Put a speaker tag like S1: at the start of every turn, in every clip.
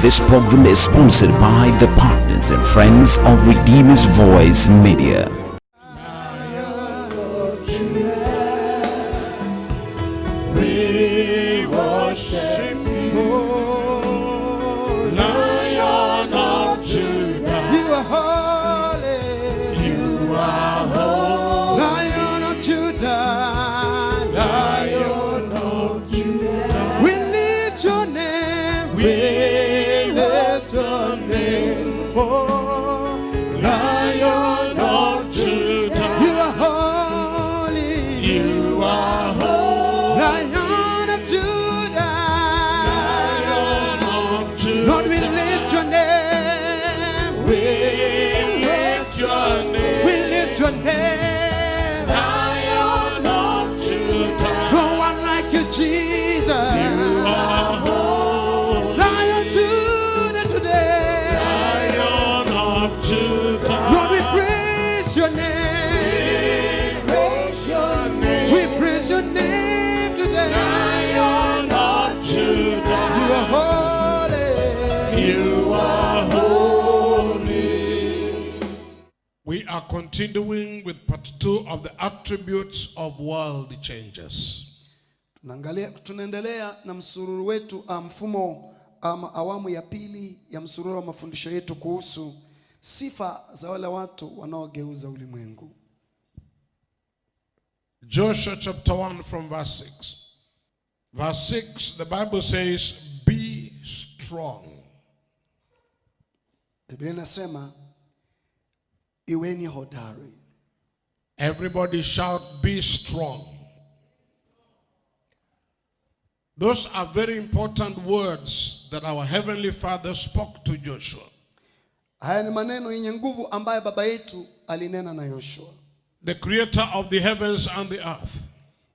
S1: This program is sponsored by the partners and friends of Redeemer's Voice Media.
S2: We worship you, Lion of Judah.
S3: You are holy.
S2: You are holy,
S3: Lion of Judah.
S2: Lion of Judah.
S3: We lift your name.
S2: We lift your name,
S3: Oh,
S2: Lion of Judah.
S3: you are holy.
S2: You are holy,
S3: Lion of Judah.
S2: Lion of Judah.
S3: Lord, we lift your name.
S2: We lift your name,
S3: We lift your name.
S2: Lion of Judah.
S3: No one like you, Jesus.
S2: You are holy,
S3: Lion Judah today.
S2: Lion of Judah.
S3: Lord, we praise your name.
S2: Praise your name,
S3: We praise your name today.
S2: Lion of Judah.
S3: You are holy.
S2: You are holy. We are continuing with part 2 of the attributes of world changers.
S3: Tunaendelea na msururu wetu mfumo awamu ya pili ya msururu wa mafundisho yetu kuhusu sifa za wale watu wanaogeuza ulimwengu.
S2: Joshua chapter 1 from verse 6. Verse 6, the Bible says, be strong.
S3: Biblia inasema iweni hodari.
S2: Everybody shout, be strong. Those are very important words that our Heavenly Father spoke to Joshua.
S3: Haya ni maneno yenye nguvu ambayo baba yetu alinena na Yoshua,
S2: The creator of the heavens and the earth.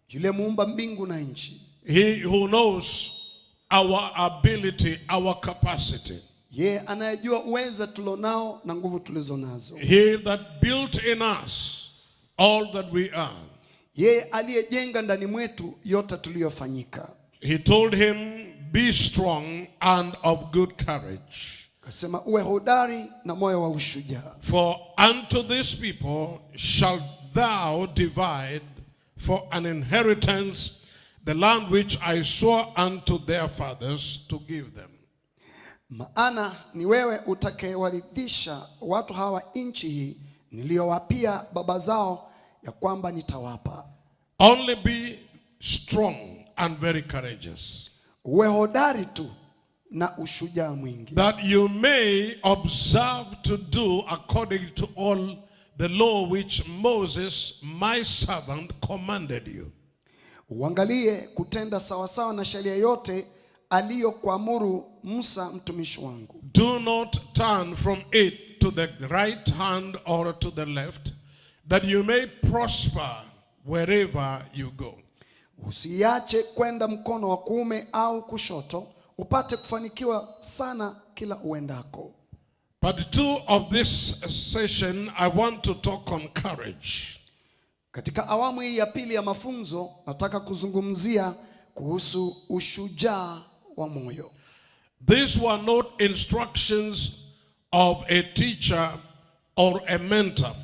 S3: yule muumba mbingu na nchi.
S2: He who knows our ability, our capacity.
S3: Yeye anayejua uweza tulionao na nguvu tulizonazo.
S2: He that built in us all that we are.
S3: Yeye aliyejenga ndani mwetu yote tuliyofanyika.
S2: He told him, be strong and of good courage.
S3: Kasema uwe hodari na moyo wa ushujaa.
S2: For unto this people shalt thou divide for an inheritance the land which I swore unto their fathers to give them.
S3: Maana ni wewe utakayewarithisha watu hawa nchi hii niliyowapia baba zao ya kwamba nitawapa.
S2: Only be strong and very courageous,
S3: Uwe hodari tu na ushujaa mwingi,
S2: that you may observe to do according to all the law which Moses my servant commanded you.
S3: uangalie kutenda sawasawa na sheria yote aliyokuamuru Musa mtumishi wangu.
S2: Do not turn from it to the right hand or to the left, that you may prosper wherever you go.
S3: Usiache kwenda mkono wa kuume au kushoto, upate kufanikiwa sana kila uendako.
S2: Part 2 of this session, I want to talk on courage.
S3: Katika awamu hii ya pili ya mafunzo, nataka kuzungumzia kuhusu ushujaa wa moyo.
S2: These were not instructions of a teacher or a mentor.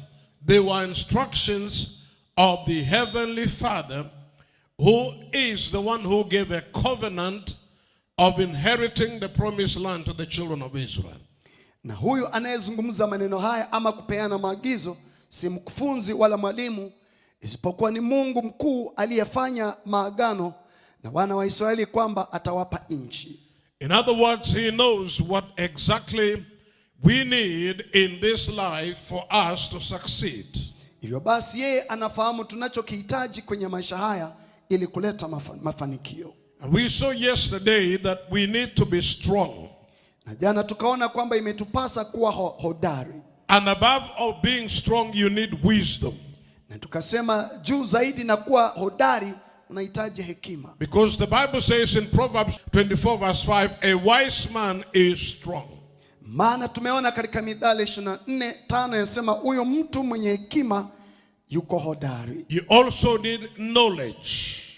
S2: They were instructions of the Heavenly Father, who is the one who gave a covenant of inheriting the promised land to the children of Israel.
S3: Na huyu anayezungumza maneno haya ama kupeana maagizo si mkufunzi wala mwalimu, isipokuwa ni Mungu mkuu aliyefanya maagano na wana wa Israeli kwamba atawapa nchi.
S2: In other words, he knows what exactly we need in this life for us to succeed.
S3: Hivyo basi yeye anafahamu tunachokihitaji kwenye maisha haya ili kuleta mafanikio.
S2: And we saw yesterday that we need to be strong.
S3: Na jana tukaona kwamba imetupasa kuwa hodari.
S2: And above all being strong, you need wisdom.
S3: Na tukasema juu zaidi na kuwa hodari unahitaji hekima.
S2: Because the Bible says in Proverbs 24 verse 5, a wise man is strong.
S3: Maana tumeona katika Mithali 24:5 yasema huyo mtu mwenye hekima yuko hodari.
S2: You also need knowledge.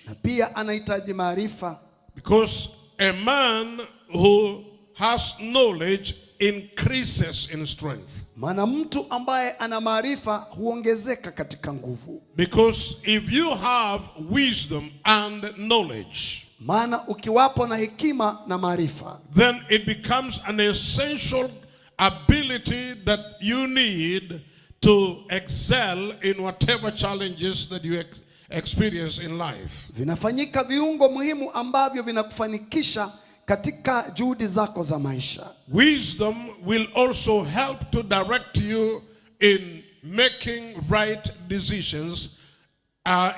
S3: Na pia anahitaji maarifa.
S2: Because a man who has knowledge increases in strength.
S3: Maana mtu ambaye ana maarifa huongezeka katika nguvu.
S2: Because if you have wisdom and knowledge,
S3: maana ukiwapo na hekima na maarifa,
S2: then it becomes an essential ability that you need to excel in whatever challenges that you experience in life.
S3: Vinafanyika viungo muhimu ambavyo vinakufanikisha katika juhudi zako za maisha.
S2: Wisdom will also help to direct you in making right decisions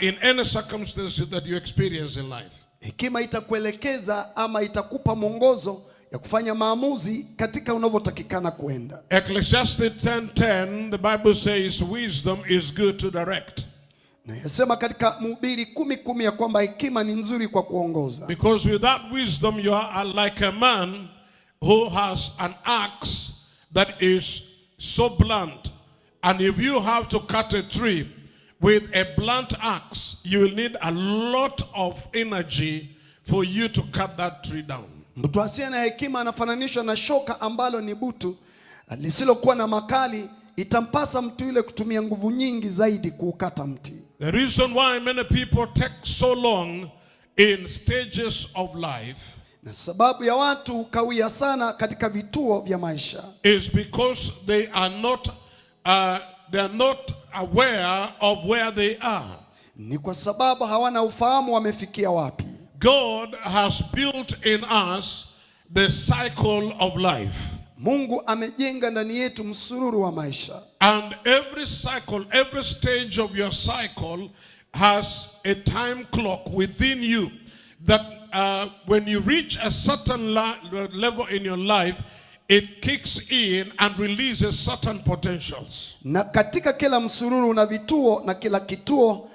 S2: in any circumstances that you experience in life.
S3: Hekima itakuelekeza ama itakupa mwongozo ya kufanya maamuzi katika unavyotakikana kuenda.
S2: Ecclesiastes 10:10, the Bible says wisdom is good to direct.
S3: Na yasema katika Mhubiri 10:10 ya kwamba hekima ni nzuri kwa kuongoza.
S2: Because without wisdom you are like a man who has an axe that is so blunt, and if you have to cut a tree with a blunt axe, you will need a lot of energy for you to cut that tree down.
S3: Mtu asiye na hekima anafananishwa na shoka ambalo ni butu lisilokuwa na makali. Itampasa mtu yule kutumia nguvu nyingi zaidi kuukata mti.
S2: The reason why many people take so long in stages of life,
S3: na sababu ya watu hukawia sana katika vituo vya maisha,
S2: is because they are not aware of where they are.
S3: Ni kwa sababu hawana ufahamu wamefikia wapi.
S2: God has built in us the cycle of life.
S3: Mungu amejenga ndani yetu msururu wa maisha.
S2: And every cycle, every stage of your cycle has a time clock within you that when you reach a certain level in your life, it kicks in and releases certain potentials.
S3: Na katika kila msururu na vituo na kila kituo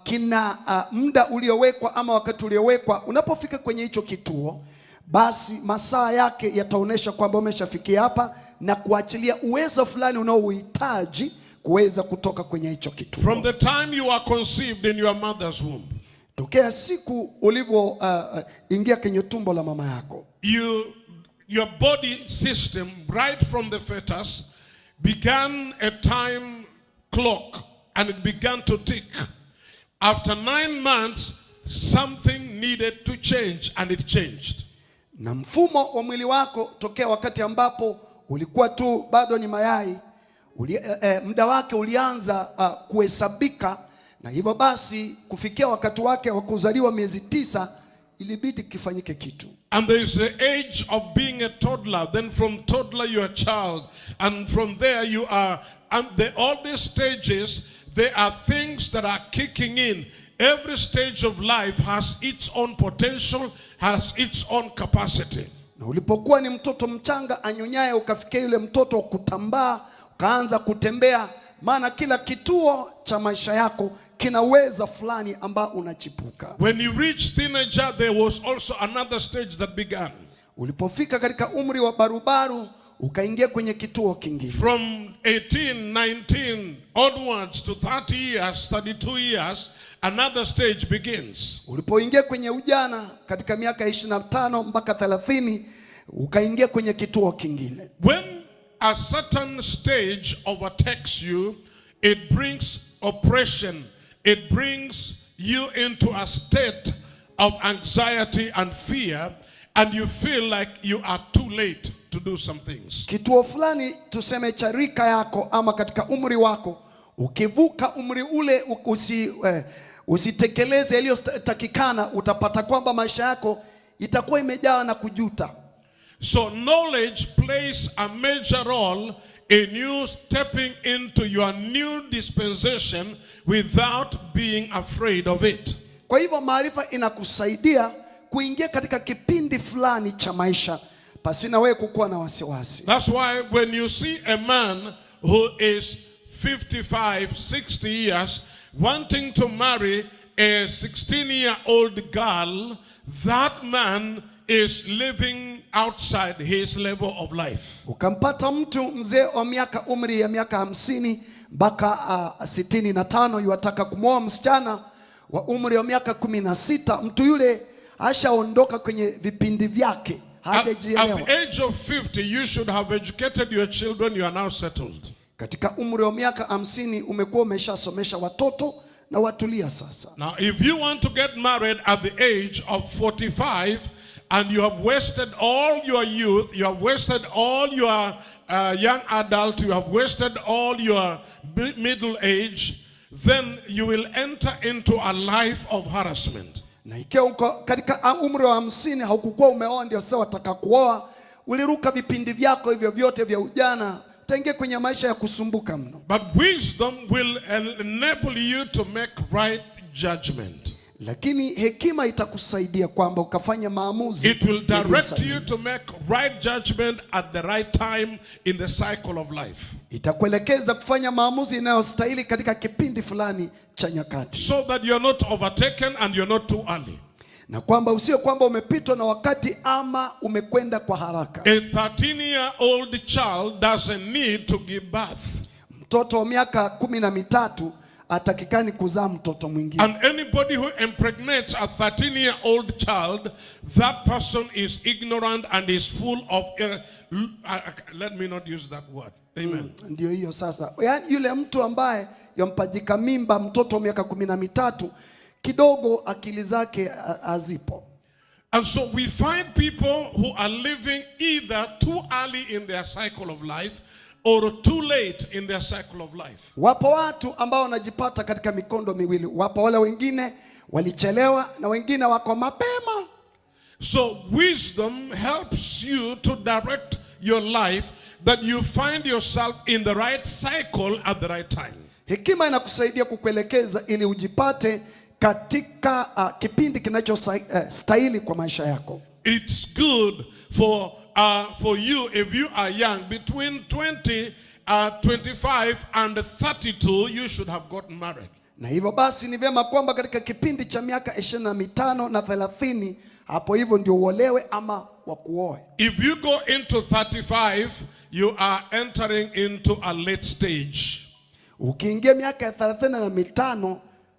S3: kina muda uliowekwa ama wakati uliowekwa. Unapofika kwenye hicho kituo, basi masaa yake yataonesha kwamba umeshafikia hapa na kuachilia uwezo fulani unaohitaji kuweza kutoka kwenye hicho kituo.
S2: From the time you are conceived in your mother's womb,
S3: tokea siku ulivyo ingia kwenye tumbo la mama yako,
S2: your body system right from the fetus began a time clock and it began to tick. After 9 months, something needed to change and it changed.
S3: Na mfumo wa mwili wako tokea wakati ambapo ulikuwa tu bado ni mayai, muda wake ulianza kuhesabika, na hivyo basi kufikia wakati wake wa kuzaliwa miezi 9 ilibidi kifanyike kitu.
S2: And there is the age of being a toddler. Then from toddler you are a child, and from there you are, and all these stages, there are things that are kicking in. Every stage of life has its own potential, has its own capacity.
S3: Na ulipokuwa ni mtoto mchanga anyonyaye, ukafikia yule mtoto kutambaa, ukaanza kutembea, maana kila kituo cha maisha yako kina uwezo fulani ambao unachipuka.
S2: When you reach teenager, there was also another stage that began.
S3: Ulipofika katika umri wa barubaru, ukaingia kwenye kituo kingine.
S2: From 18, 19 onwards to 30 years, 32 years, another stage begins.
S3: Ulipoingia kwenye ujana katika miaka 25 mpaka 30, ukaingia kwenye kituo kingine.
S2: When a certain stage overtakes you, it brings oppression. It brings you into a state of anxiety and fear, and you feel like you are too late to do some things.
S3: Kituo fulani tuseme cha rika yako ama katika umri wako, ukivuka umri ule usitekeleze yaliyotakikana, utapata kwamba maisha yako itakuwa imejawa na kujuta.
S2: So knowledge plays a major role in you stepping into your new dispensation without being afraid of it.
S3: Kwa hivyo maarifa inakusaidia kuingia katika kipindi fulani cha maisha pasina wewe kukuwa na wasiwasi.
S2: That's why when you see a man who is 55, 60 years wanting to marry a 16-year-old girl, that man is living outside his level of life.
S3: Ukampata mtu mzee wa umri ya miaka 50 mpaka 65 yuataka kumwoa msichana wa umri wa miaka 16, mtu yule ashaondoka kwenye vipindi vyake, hajajielewa.
S2: At the age of 50, you should have educated your children. You are now settled.
S3: Katika umri wa miaka 50 umekuwa umeshasomesha watoto na watulia sasa.
S2: Now, if you want to get married at the age of 45 and you have wasted all your youth, you have wasted all your young adult, you have wasted all your middle age, then you will enter into a life of harassment.
S3: Na ikiwa uko katika umri wa 50 haukukuwa umeoa ndio sasa wataka kuoa, uliruka vipindi vyako hivyo vyote vya ujana, utaingia kwenye maisha ya kusumbuka mno.
S2: But wisdom will enable you to make right judgment.
S3: Lakini hekima itakusaidia kwamba ukafanya maamuzi.
S2: It will direct you to make right judgment at the right time in the cycle of life.
S3: Itakuelekeza kufanya maamuzi yanayostahili katika kipindi fulani cha nyakati.
S2: So that you're not overtaken and you're not too early.
S3: Na kwamba usio kwamba umepitwa na wakati ama umekwenda kwa haraka.
S2: A 13-year-old child doesn't need to give birth.
S3: Mtoto wa miaka 13 atakikani kuzaa mtoto mwingine.
S2: And anybody who impregnates a 13-year-old child, that person is ignorant and is full of let me not use that word. Amen.
S3: Ndio hiyo sasa. Yaani yule mtu ambaye yampajika mimba mtoto wa miaka 13 kidogo akili zake hazipo.
S2: And so we find people who are living either too early in their cycle of life or too late in their cycle of life.
S3: Wapo watu ambao wanajipata katika mikondo miwili. Wapo wale wengine walichelewa na wengine wako mapema.
S2: So wisdom helps you to direct your life that you find yourself in the right cycle at the right time.
S3: Hekima inakusaidia kukuelekeza ili ujipate katika kipindi kinachostahili kwa maisha yako.
S2: It's good for you if you are young, between 25 and 32 you should have gotten married.
S3: Na hivyo basi ni vyema kwamba katika kipindi cha miaka 25 na 30 hapo hivyo ndio uolewe ama wakuoe.
S2: If you go into 35, you are entering into a late stage.
S3: Ukiingia miaka ya 35,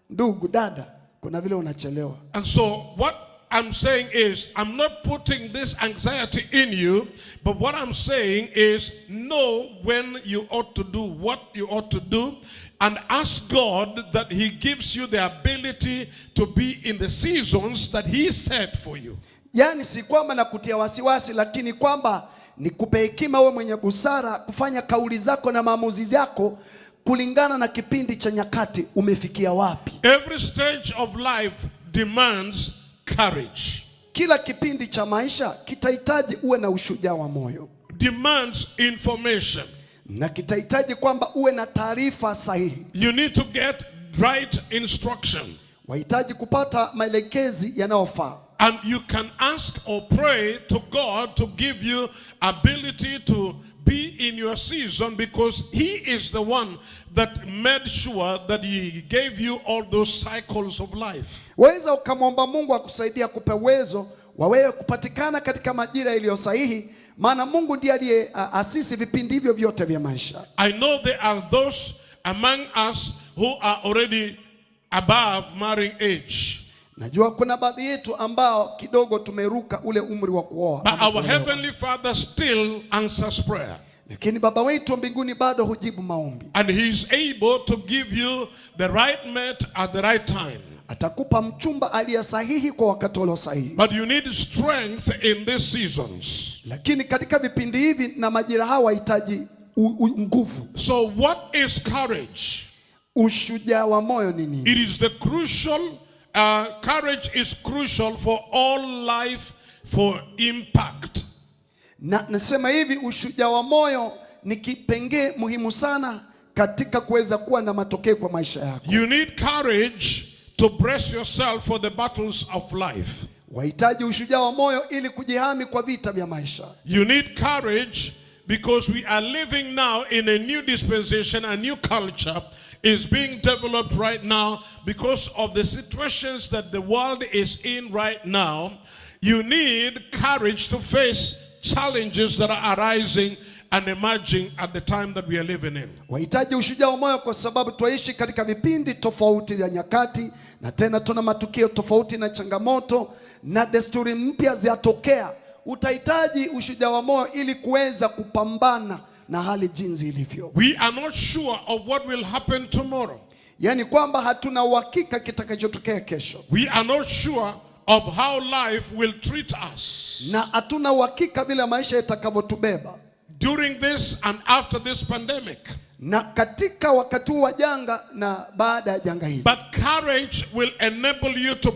S3: ndugu dada, kuna vile unachelewa.
S2: And so what I'm saying is, I'm not putting this anxiety in you, but what I'm saying is, know when you ought to do what you ought to do, and ask God that He gives you the ability to be in the seasons that He set for you.
S3: Yani si kwamba nakutia wasiwasi, lakini kwamba nikupe hekima wewe mwenye busara kufanya kauli zako na maamuzi yako kulingana na kipindi cha nyakati umefikia wapi.
S2: Every stage of life demands courage.
S3: Kila kipindi cha maisha kitahitaji uwe na ushujaa wa moyo.
S2: Demands information.
S3: Na kitahitaji kwamba uwe na taarifa sahihi.
S2: You need to get right instruction.
S3: Wahitaji kupata maelekezi yanayofaa.
S2: And you can ask or pray to God to give you ability to be in your season, because He is the one that made sure that He gave you all those cycles of life.
S3: Waweza ukamwomba Mungu akusaidia kupe uwezo wa wewe kupatikana katika majira iliyo sahihi, maana Mungu ndiye aliye asisi vipindi hivyo vyote vya maisha.
S2: I know there are those among us who are already above marrying age.
S3: Najua kuna baadhi yetu ambao kidogo tumeruka ule umri wa kuoa.
S2: But our heavenly Father still answers prayer.
S3: Lakini Baba wetu mbinguni bado hujibu maombi.
S2: And He is able to give you the right mate at the right time.
S3: Atakupa mchumba aliye sahihi kwa wakati ule sahihi.
S2: But you need strength in these seasons.
S3: Lakini katika vipindi hivi na majira hawa hitaji nguvu.
S2: So what is courage?
S3: Ushujaa wa moyo ni nini?
S2: It is the crucial courage is crucial for all life, for impact.
S3: Na nasema hivi, ushujaa wa moyo ni kipengee muhimu sana katika kuweza kuwa na matokeo kwa maisha yako.
S2: You need courage to brace yourself for the battles of life.
S3: Wahitaji ushujaa wa moyo ili kujihami kwa vita vya maisha.
S2: You need courage because we are living now in a new dispensation, a new culture is being developed right now because of the situations that the world is in right now. You need courage to face challenges that are arising and emerging at the time that we are living in.
S3: Wahitaji ushujaa wa moyo kwa sababu tuishi katika vipindi tofauti vya nyakati, na tena tuna matukio tofauti na changamoto na desturi mpya zinatokea utahitaji ushujaa wa moyo ili kuweza kupambana na hali jinsi ilivyo.
S2: We are not sure of what will happen tomorrow.
S3: Yani kwamba hatuna uhakika kitakachotokea kesho.
S2: We are not sure of how life will treat us.
S3: Na hatuna uhakika vile maisha yatakavyotubeba.
S2: During this and after this pandemic.
S3: Na katika wakati wa janga na baada ya janga hili.
S2: But courage will enable you to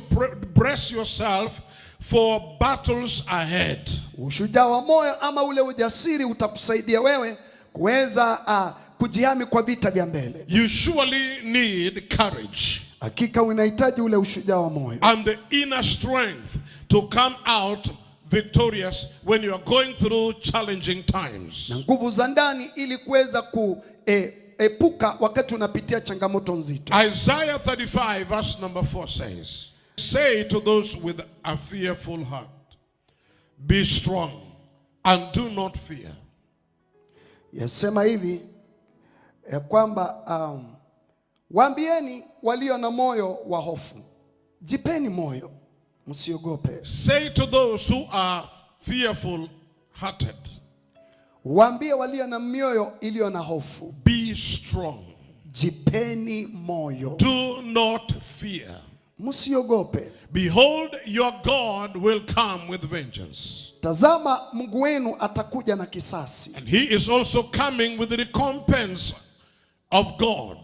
S2: brace yourself for battles ahead.
S3: Ushujaa wa moyo ama ule ujasiri utakusaidia wewe kuweza kujihami kwa vita vya mbele.
S2: You surely need courage.
S3: Hakika unahitaji ule ushujaa wa moyo.
S2: And the inner strength to come out victorious when you are going through challenging times.
S3: Na nguvu za ndani ili kuweza kuepuka wakati unapitia changamoto nzito.
S2: Isaiah 35 verse number 4 says, say to those with a fearful heart, be strong and do not fear.
S3: Yasema hivi kwamba waambieni walio na moyo wa hofu, jipeni moyo, msiogope.
S2: Say to those who are fearful hearted,
S3: waambie walio na mioyo iliyo na hofu,
S2: be strong,
S3: jipeni moyo,
S2: do not fear.
S3: Msiogope.
S2: Behold, your God will come with vengeance.
S3: Tazama Mungu wenu atakuja na kisasi.
S2: And he is also coming with the recompense of God.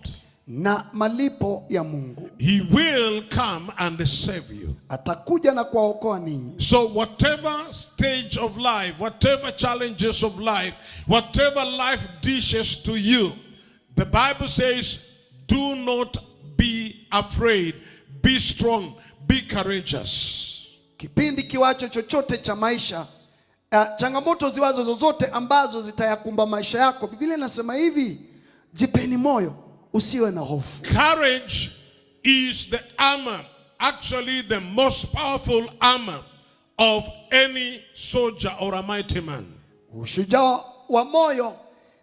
S3: Na malipo ya Mungu.
S2: He will come and save you.
S3: Atakuja na kuwaokoa ninyi.
S2: So whatever stage of life, whatever challenges of life, whatever life dishes to you, the Bible says, do not be afraid. Be strong, be courageous.
S3: Kipindi kiwacho chochote cha maisha, changamoto ziwazo zozote ambazo zitayakumba maisha yako, Biblia inasema hivi, jipeni moyo, usiwe na hofu.
S2: Courage is the armor, actually the most powerful armor of any soldier or a mighty man.
S3: Ushujaa wa moyo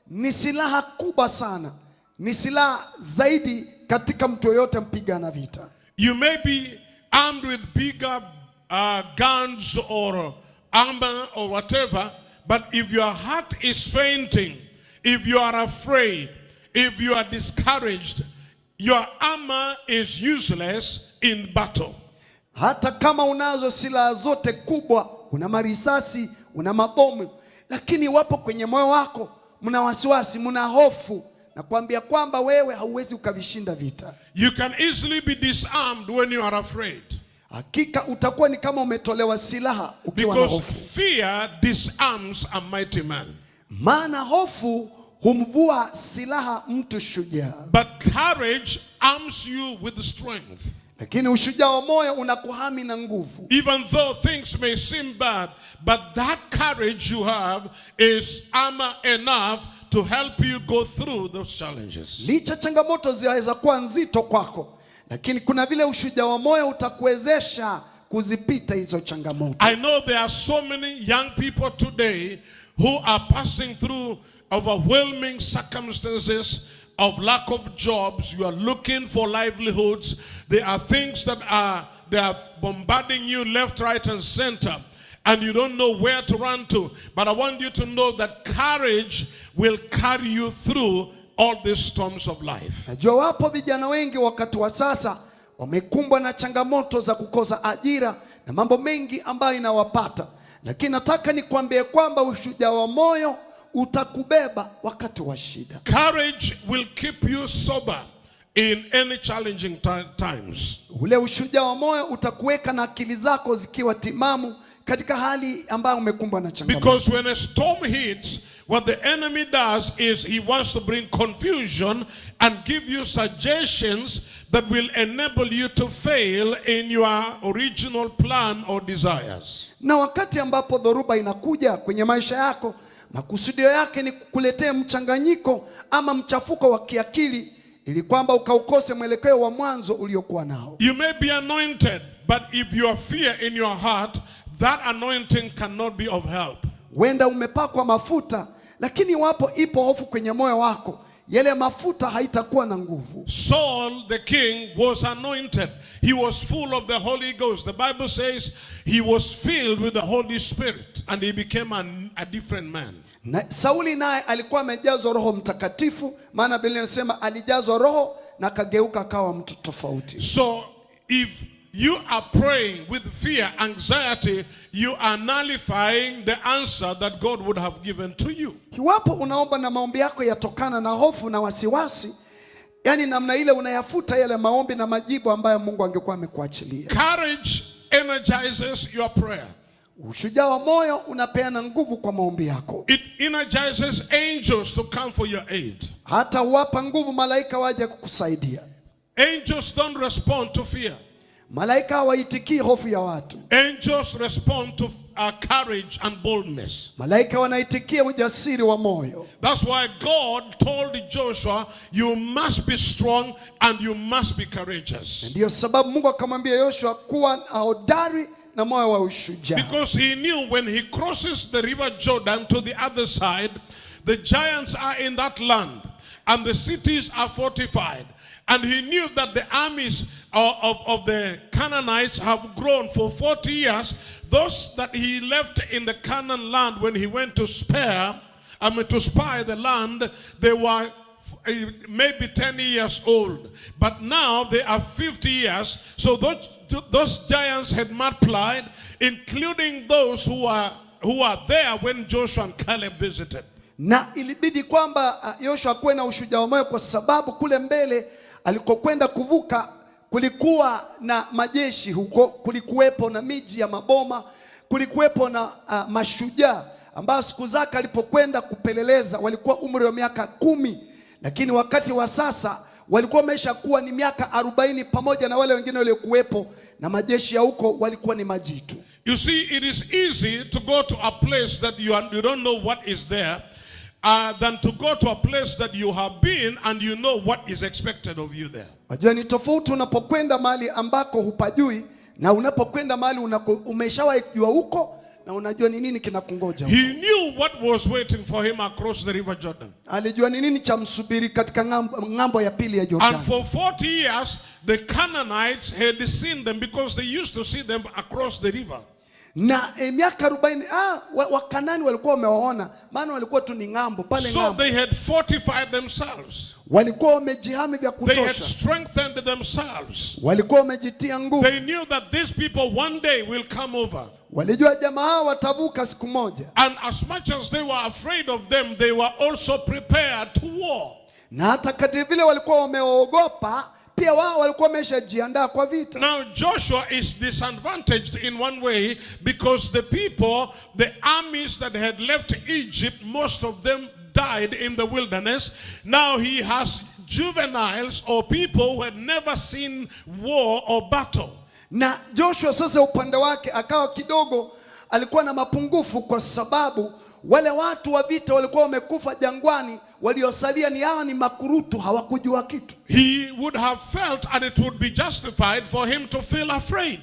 S3: ni silaha kubwa sana, ni silaha zaidi katika mtu yoyote mpigana vita.
S2: You may be armed with bigger guns or armor or whatever, but if your heart is fainting, if you are afraid, if you are discouraged, your armor is useless in battle.
S3: Hata kama unazo silaha zote kubwa, una marisasi, una mabomu, lakini wapo kwenye moyo wako mna wasiwasi, mna hofu, na kuambia kwamba wewe hauwezi ukavishinda vita.
S2: You can easily be disarmed when you are afraid.
S3: Hakika utakuwa ni kama umetolewa silaha ukiwa na
S2: Because
S3: hofu.
S2: fear disarms a mighty man.
S3: Maana hofu humvua silaha mtu shujaa.
S2: But courage arms you with strength.
S3: Lakini ushujaa wa moyo unakuhami na nguvu.
S2: Even though things may seem bad, but that courage you have is armor enough to help you go through those challenges.
S3: Licha changamoto zinaweza kuwa nzito kwako, lakini kuna vile ushujaa wa moyo utakuwezesha kuzipita hizo changamoto.
S2: I know there are so many young people today who are passing through overwhelming circumstances of lack of jobs. You are looking for livelihoods. There are things that they are bombarding you left, right, and center, and you don't know where to run to. But I want you to know that courage will carry you through all these storms of life.
S3: Najua wapo vijana wengi wakati wa sasa wamekumbwa na changamoto za kukosa ajira na mambo mengi ambayo inawapata, lakini nataka nikwambie kwamba ushujaa wa moyo utakubeba wakati wa shida.
S2: Courage will keep you sober in any challenging times.
S3: Ule ushujaa wa moyo utakuweka na akili zako zikiwa timamu katika hali ambayo umekumbwa na changamoto.
S2: Because when a storm hits, what the enemy does is he wants to bring confusion and give you suggestions that will enable you to fail in your original plan or desires.
S3: Na wakati ambapo dhoruba inakuja kwenye maisha yako, makusudio yake ni kukuletea mchanganyiko ama mchafuko wa kiakili ili kwamba ukaukose mwelekeo wa mwanzo uliokuwa nao.
S2: You may be anointed, but if you have fear in your heart, that anointing cannot be of help.
S3: Wenda umepakwa mafuta, lakini wapo ipo hofu kwenye moyo wako, yale mafuta haitakuwa na nguvu.
S2: Saul the king was anointed. He was full of the Holy Ghost. The Bible says he was filled with the Holy Spirit and he became a different man.
S3: Na Sauli naye alikuwa amejazwa Roho Mtakatifu, maana Biblia inasema alijazwa Roho na kageuka akawa mtu tofauti.
S2: So if you are praying with fear, anxiety, you are nullifying the answer that God would have given to you.
S3: Iwapo unaomba na maombi yako yatokana na hofu na wasiwasi, yani namna ile unayafuta yale maombi na majibu ambayo Mungu angekuwa amekuachilia.
S2: Courage energizes your prayer.
S3: Ushujaa wa moyo unapeana nguvu kwa maombi yako.
S2: It energizes angels to come for your aid.
S3: Hata uwapa nguvu malaika waje kukusaidia.
S2: Angels don't respond to fear.
S3: Malaika hawaitikii hofu ya watu.
S2: Angels respond to courage and boldness.
S3: Malaika wanaitikia ujasiri wa moyo.
S2: That's why God told Joshua, you must be strong and you must be courageous.
S3: Ndio sababu Mungu akamwambia Yoshua kuwa hodari na moyo wa ushujaa.
S2: Because he knew when he crosses the river Jordan to the other side, the giants are in that land and the cities are fortified. And he knew that the armies of the Canaanites have grown for 40 years. Those that he left in the Canaan land when he went to spy the land, they were maybe 10 years old. But now they are 50 years. So those giants had multiplied, including those who are there when Joshua and Caleb visited.
S3: Na ilibidi kwamba Yoshua kuwe na ushujaa wa moyo kwa sababu kule mbele alikokwenda kuvuka kulikuwa na majeshi huko, kulikuwepo na miji ya maboma, kulikuwepo na mashujaa ambao siku zake alipokwenda kupeleleza walikuwa umri wa miaka 10, lakini wakati wa sasa walikuwa wameshakuwa ni miaka 40 pamoja na wale wengine waliokuwepo, na majeshi ya huko walikuwa ni majitu.
S2: You see, it is easy to go to a place that you don't know what is there than to go to a place that you have been and you know what is expected of you there.
S3: Wajua ni tofauti unapokwenda mahali ambako hupajui na unapokwenda mahali umeshawahi kujua huko na unajua ni nini kinakungoja huko.
S2: He knew what was waiting for him across the river Jordan.
S3: Alijua ni nini cha msubiri katika ngambo ya pili ya Jordan.
S2: And for 40 years the Canaanites had seen them because they used to see them across the river.
S3: Na miaka 40 Wakanani walikuwa wamewaona, maana walikuwa tu ni ngambo pale ngambo.
S2: So they had fortified themselves.
S3: Walikuwa wamejihami vya kutosha.
S2: They had strengthened themselves.
S3: Walikuwa wamejitia nguvu.
S2: They knew that these people one day will come over.
S3: Walijua jamaa hao watavuka siku moja.
S2: And as much as they were afraid of them, they were also prepared to war.
S3: Na hata kadri vile walikuwa wameogopa, pia wao walikuwa wameshajiandaa kwa vita.
S2: Now Joshua is disadvantaged in one way because the people, the armies that had left Egypt, most of them died in the wilderness. Now he has juveniles or people who had never seen war or battle.
S3: Na Joshua sasa upande wake akawa kidogo alikuwa na mapungufu kwa sababu wale watu wa vita walikuwa wamekufa jangwani, waliosalia ni hawa ni makurutu, hawakujua kitu.
S2: He would have felt and it would be justified for him to feel afraid.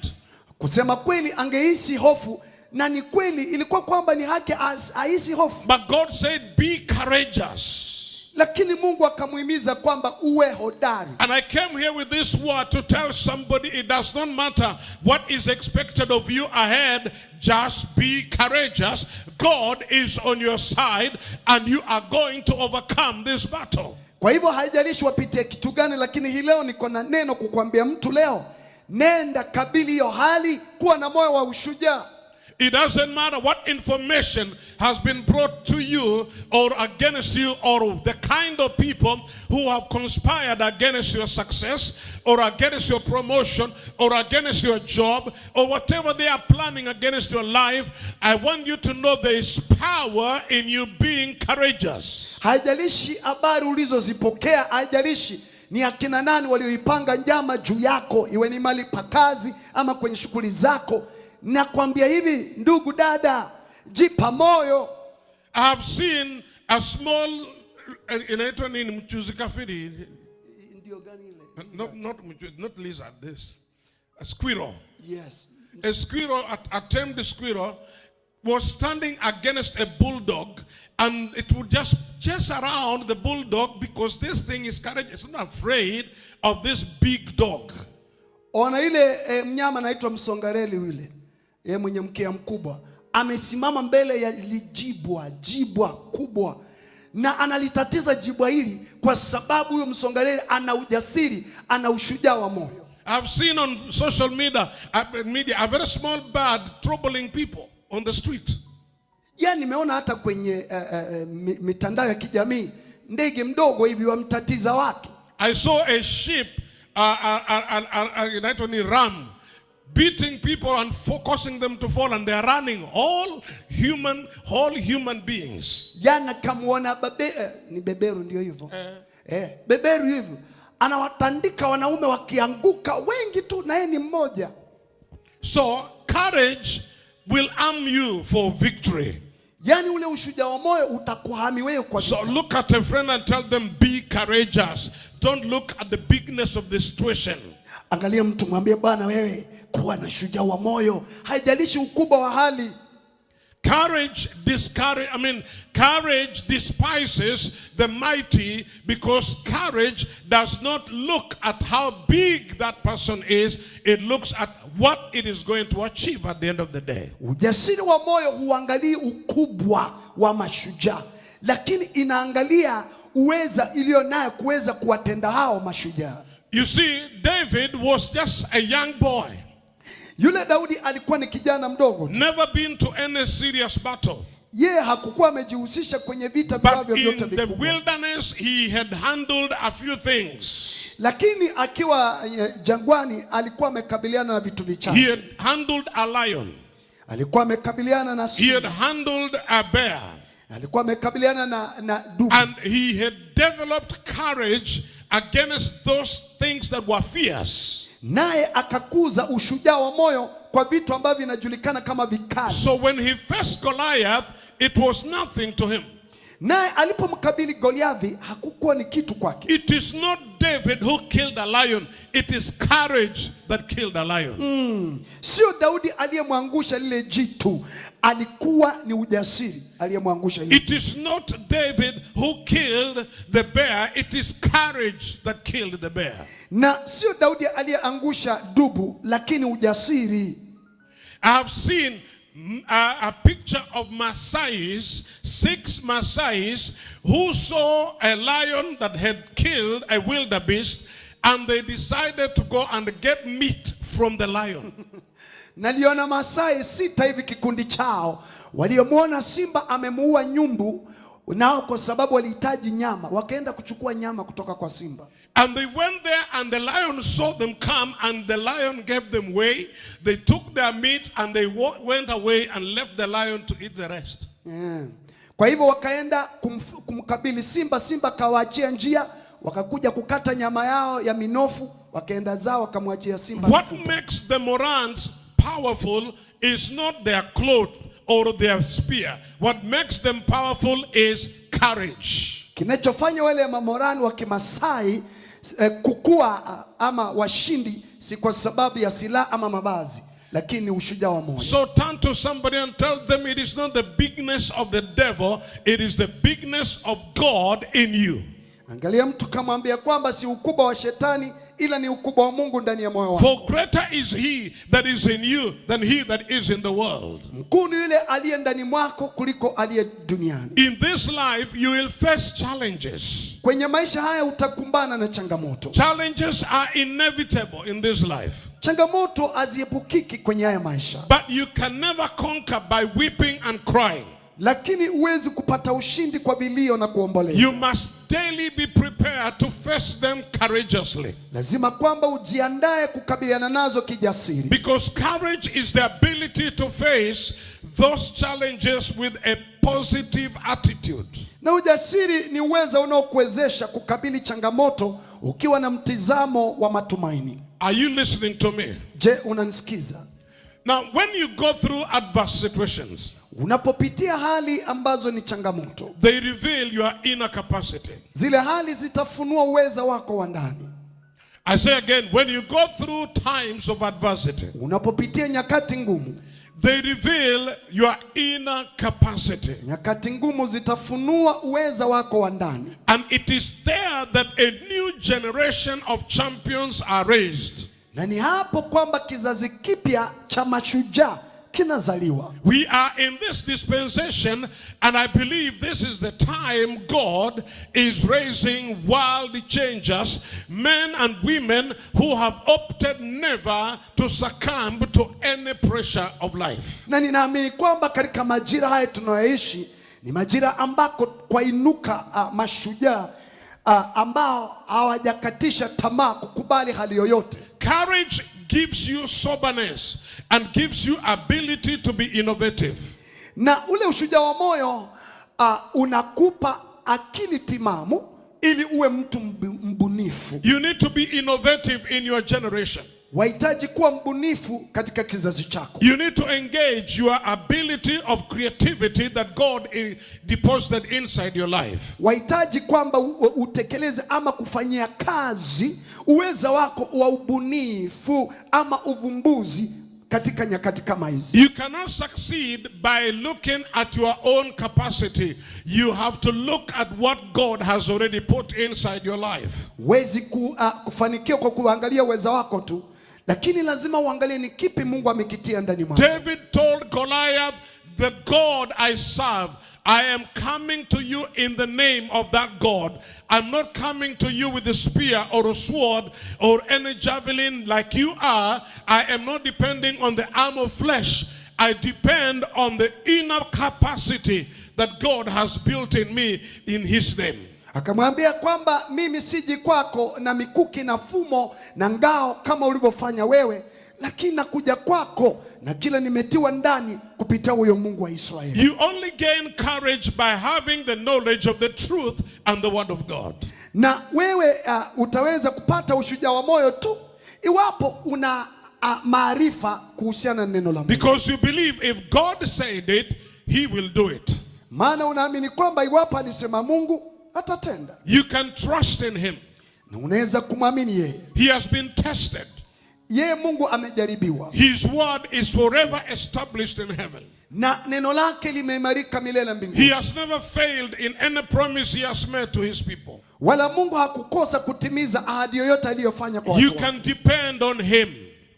S3: Kusema kweli angehisi hofu, na ni kweli ilikuwa kwamba ni haki ahisi hofu.
S2: But God said be courageous.
S3: Lakini Mungu akamuhimiza kwamba uwe hodari.
S2: And I came here with this word to tell somebody it does not matter what is expected of you ahead, just be courageous. God is on your side and you are going to overcome this battle.
S3: Kwa hivyo haijalishi wapitie kitu gani, lakini hii leo niko na neno kukwambia mtu leo, nenda kabili hiyo hali, kuwa na moyo wa ushujaa.
S2: It doesn't matter what information has been brought to you or against you, or the kind of people who have conspired against your success or against your promotion or against your job or whatever they are planning against your life. I want you to know there is power in you being courageous.
S3: Haijalishi habari ulizozipokea, haijalishi ni akina nani walioipanga njama juu yako, iwe ni mali pa kazi ama kwenye shughuli zako. Nakwambia hivi ndugu dada, jipa moyo.
S2: I have seen a small inaitwa nini mchuzi kafiri,
S3: ndio gani ile,
S2: not lizard, this a squirrel.
S3: Yes.
S2: A squirrel, a tamed squirrel was standing against a bulldog, and it would just chase around the bulldog because this thing is courage. It's not afraid of this big dog.
S3: Ona ile mnyama anaitwa msongareli yule. Mwenye mkia mkubwa. Amesimama mbele ya jibwa kubwa. Na analitatiza jibwa hili kwa sababu huyo msongareli ana ujasiri, ana ushujaa wa moyo.
S2: I've seen on social media a very small bird troubling people on the street.
S3: Yani nimeona hata kwenye mitandao ya kijamii ndege mdogo hivi wamtatiza watu.
S2: I saw a sheep ram beating people and causing them to fall, and they are running, all human beings.
S3: Yana kamuona ni beberu ndio hivyo. Beberu hivyo anawatandika wanaume wakianguka wengi tu na yeye ni mmoja.
S2: So courage will arm you for victory.
S3: Yani ule ushujaa wa moyo utakuhami wewe kwa vita.
S2: So look at a friend and tell them, be courageous. Don't look at the bigness of the situation.
S3: Angalia mtu, mwambie bwana wewe kuwa na shujaa wa moyo, haijalishi ukubwa wa hali.
S2: Courage despises the mighty, because courage does not look at how big that person is. It looks at what it is going to achieve at the end of the day.
S3: Ujasiri wa moyo huangalii ukubwa wa mashujaa, lakini inaangalia uweza iliyo nayo kuweza kuwatenda hao mashujaa.
S2: You see, David was just a young boy.
S3: Yule Daudi alikuwa ni kijana mdogo.
S2: Never been to any serious battle.
S3: Yeye hakukuwa amejihusisha kwenye vita vyote vikubwa.
S2: But in the wilderness he had handled a few things.
S3: Lakini akiwa jangwani alikuwa amekabiliana na vitu vichache.
S2: He had handled a lion.
S3: Alikuwa amekabiliana na simba.
S2: He had handled a bear.
S3: Alikuwa amekabiliana na dubu.
S2: And he had developed courage against those things that were fierce.
S3: Naye akakuza ushujaa wa moyo kwa vitu ambavyo vinajulikana kama vikali.
S2: So when he faced Goliath, it was nothing to him.
S3: Naye alipomkabili Goliathi hakukuwa ni kitu kwake.
S2: It is not David who killed a lion. It is courage that killed a lion.
S3: Sio Daudi aliyemwangusha lile jitu, alikuwa ni ujasiri aliyemwangusha lile.
S2: It is not David who killed the bear. It is courage that killed the bear.
S3: Na sio Daudi aliyeangusha dubu, lakini ujasiri.
S2: I have seen a picture of Maasais, 6 Maasais who saw a lion that had killed a wildebeest, and they decided to go and get meat from the lion.
S3: Naliona Maasai 6 hivi kikundi chao waliomwona simba amemuua nyumbu, nao kwa sababu walihitaji nyama wakaenda kuchukua nyama kutoka kwa simba.
S2: And they went there, and the lion saw them come, and the lion gave them way. They took their meat and they went away and left the lion to eat the rest.
S3: Kwa hivyo wakaenda kumkabili simba, simba kawaachia njia, wakakuja kukata nyama yao ya minofu, wakaenda zao wakamwachia simba.
S2: What makes the Morans powerful is not their cloth or their spear. What makes them powerful is courage.
S3: Kinachofanya wale Mamorani wa Kimasai kukua ama washindi si kwa sababu ya silaha ama mavazi, lakini ushujaa wa moyo.
S2: So turn to somebody and tell them, it is not the bigness of the devil, it is the bigness of God in you.
S3: Angalia mtu kamwambia kwamba si ukubwa wa shetani ila ni ukubwa wa Mungu ndani ya moyo wako.
S2: For greater is he that is in you than he that is in the world.
S3: Mkuu ni yule aliye ndani mwako kuliko aliye duniani.
S2: In this life you will face challenges.
S3: Kwenye maisha haya utakumbana na changamoto.
S2: Challenges are inevitable in this life.
S3: Changamoto haziepukiki kwenye haya maisha.
S2: But you can never conquer by weeping and crying.
S3: Lakini uwezi kupata ushindi kwa vilio na kuomboleza.
S2: You must daily be prepared to face them courageously.
S3: Lazima kwamba ujiandae kukabiliana nazo kijasiri.
S2: Because courage is the ability to face those challenges with a positive attitude.
S3: Na ujasiri ni uwezo unaokuwezesha kukabili changamoto ukiwa na mtizamo wa matumaini.
S2: Are you listening to me?
S3: Je, unanisikiza?
S2: Now, when you go through adverse situations,
S3: unapopitia hali ambazo ni changamoto,
S2: they reveal your inner capacity.
S3: Zile hali zitafunua uwezo wako wa ndani.
S2: I say again, when you go through times of adversity,
S3: unapopitia nyakati ngumu,
S2: they reveal your inner capacity.
S3: Nyakati ngumu zitafunua uweza wako wa ndani.
S2: And it is there that a new generation of champions are raised.
S3: Na ni hapo kwamba kizazi kipya cha mashujaa kinazaliwa.
S2: We are in this dispensation, and I believe this is the time God is raising world changers, men and women who have opted never to succumb to any pressure of life.
S3: Na ninaamini kwamba katika majira haya tunayoishi ni majira ambako kwa inuka mashujaa ambao hawajakatisha tamaa kukubali hali yoyote.
S2: Courage gives you soberness and gives you ability to be innovative.
S3: Na ule ushujaa wa moyo unakupa akili timamu ili uwe mtu mbunifu.
S2: You need to be innovative in your generation.
S3: Wahitaji kuwa mbunifu katika kizazi chako.
S2: You need to engage your ability of creativity that God deposited inside your life.
S3: Wahitaji kwamba utekeleze ama kufanyia kazi uweza wako wa ubunifu ama uvumbuzi katika nyakati kama hizi.
S2: You cannot succeed by looking at your own capacity. You have to look at what God has already put inside your life.
S3: Huwezi kufanikiwa kwa kuangalia uweza wako tu, lakini lazima uangalie ni kipi Mungu amekitia ndani mwako.
S2: David told Goliath, the God I serve, I am coming to you in the name of that God. I'm not coming to you with a spear or a sword or any javelin like you are. I am not depending on the arm of flesh. I depend on the inner capacity that God has built in me in his name.
S3: Akamwambia kwamba mimi siji kwako na mikuki na fumo na ngao kama ulivyofanya wewe, lakini nakuja kwako na kila nimetiwa ndani kupitia huyo Mungu wa Israeli.
S2: You only gain courage by having the knowledge of the truth and the word of God.
S3: Na wewe utaweza kupata ushujaa wa moyo tu iwapo una maarifa kuhusiana na neno la Mungu.
S2: Because you believe if God said it, he will do it.
S3: Maana unaamini kwamba iwapo alisema Mungu atatenda.
S2: You can trust in him.
S3: Na unaweza kumwamini yeye.
S2: He has been tested.
S3: Yeye Mungu amejaribiwa.
S2: His word is forever established in heaven.
S3: Na neno lake limeimarika milele mbinguni.
S2: He has never failed in any promise he has made to his people.
S3: Wala Mungu hakukosa kutimiza ahadi yoyote aliyofanya kwa watu
S2: You can depend on him.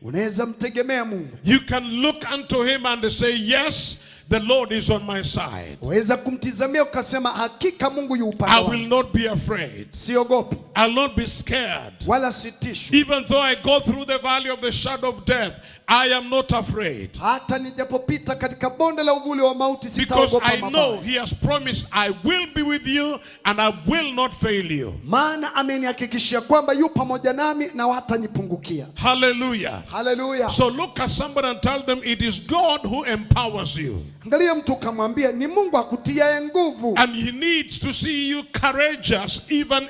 S3: Unaweza mtegemea Mungu.
S2: You can look unto him and say, yes, the Lord is on my side.
S3: Waweza kumtizamia ukasema hakika Mungu yu upande wangu.
S2: I will not be afraid.
S3: Siogopi.
S2: I'll not be scared.
S3: Wala sitishwi.
S2: Even though I go through the valley of the shadow of death, I am not afraid.
S3: Hata nijapopita katika bonde la uvuli wa mauti
S2: Because
S3: sitaogopa
S2: I know he has promised I will be with you and I will not fail you.
S3: Maana amenihakikishia kwamba yu pamoja nami na hatanipungukia.
S2: Hallelujah.
S3: Hallelujah.
S2: So look at somebody and tell them it is God who empowers you.
S3: Angalia mtu kamwambia ni Mungu akutiaye nguvu.
S2: And he needs to see you courageous even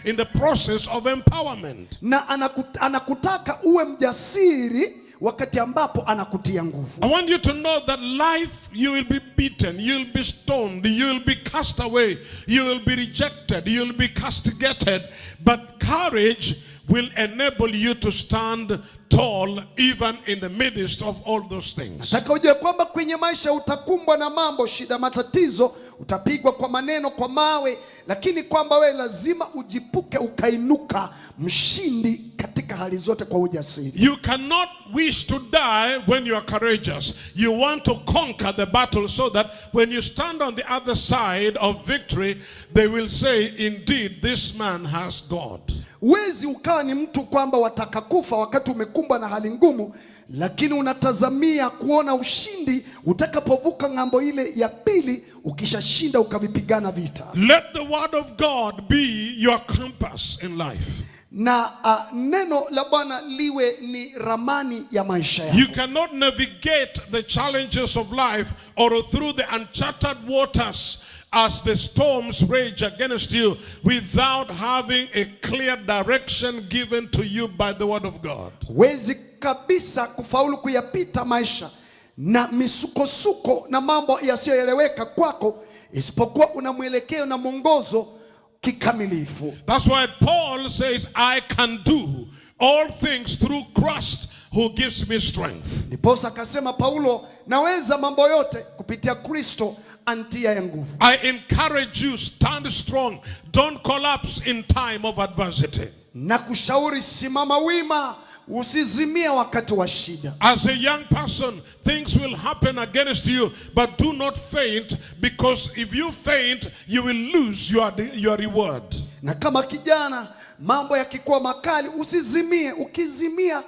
S2: in the process of empowerment.
S3: Na anakutaka uwe mjasiri wakati ambapo anakutia nguvu.
S2: I want you to know that life, you will be beaten, you will be stoned, you will be cast away, you will be rejected, you will be castigated, but courage will enable you to stand tall even in the midst of all those things.
S3: Nataka ujue kwamba kwenye maisha utakumbwa na mambo, shida, matatizo, utapigwa kwa maneno, kwa mawe, lakini kwamba we lazima ujipuke ukainuka mshindi katika hali zote kwa ujasiri.
S2: You cannot wish to die when you are courageous. You want to conquer the battle so that when you stand on the other side of victory, they will say, indeed, this man has God.
S3: Wezi ukawa ni mtu kwamba wataka kufa wakati umekumbwa na hali ngumu, lakini unatazamia kuona ushindi utakapovuka ng'ambo ile ya pili, ukishashinda ukavipigana vita.
S2: Let the word of God be your compass in life.
S3: Na neno la Bwana liwe ni ramani ya maisha yako.
S2: You cannot navigate the challenges of life or through the uncharted waters as the storms rage against you without having a clear direction given to you by the word of God.
S3: Huwezi kabisa kufaulu kuyapita maisha na misukosuko na mambo yasiyoeleweka kwako isipokuwa una mwelekeo na mwongozo kikamilifu.
S2: That's why Paul says, I can do all things through Christ who gives me strength.
S3: Ndiposa akasema Paulo, naweza mambo yote kupitia Kristo antia ya nguvu.
S2: I encourage you, stand strong. Don't collapse in time of adversity.
S3: Na kushauri, simama wima, usizimia wakati wa shida.
S2: As a young person, things will happen against you, but do not faint, because if you faint, you will lose your reward.
S3: Na kama kijana, mambo yakikuwa makali, usizimie. Ukizimia,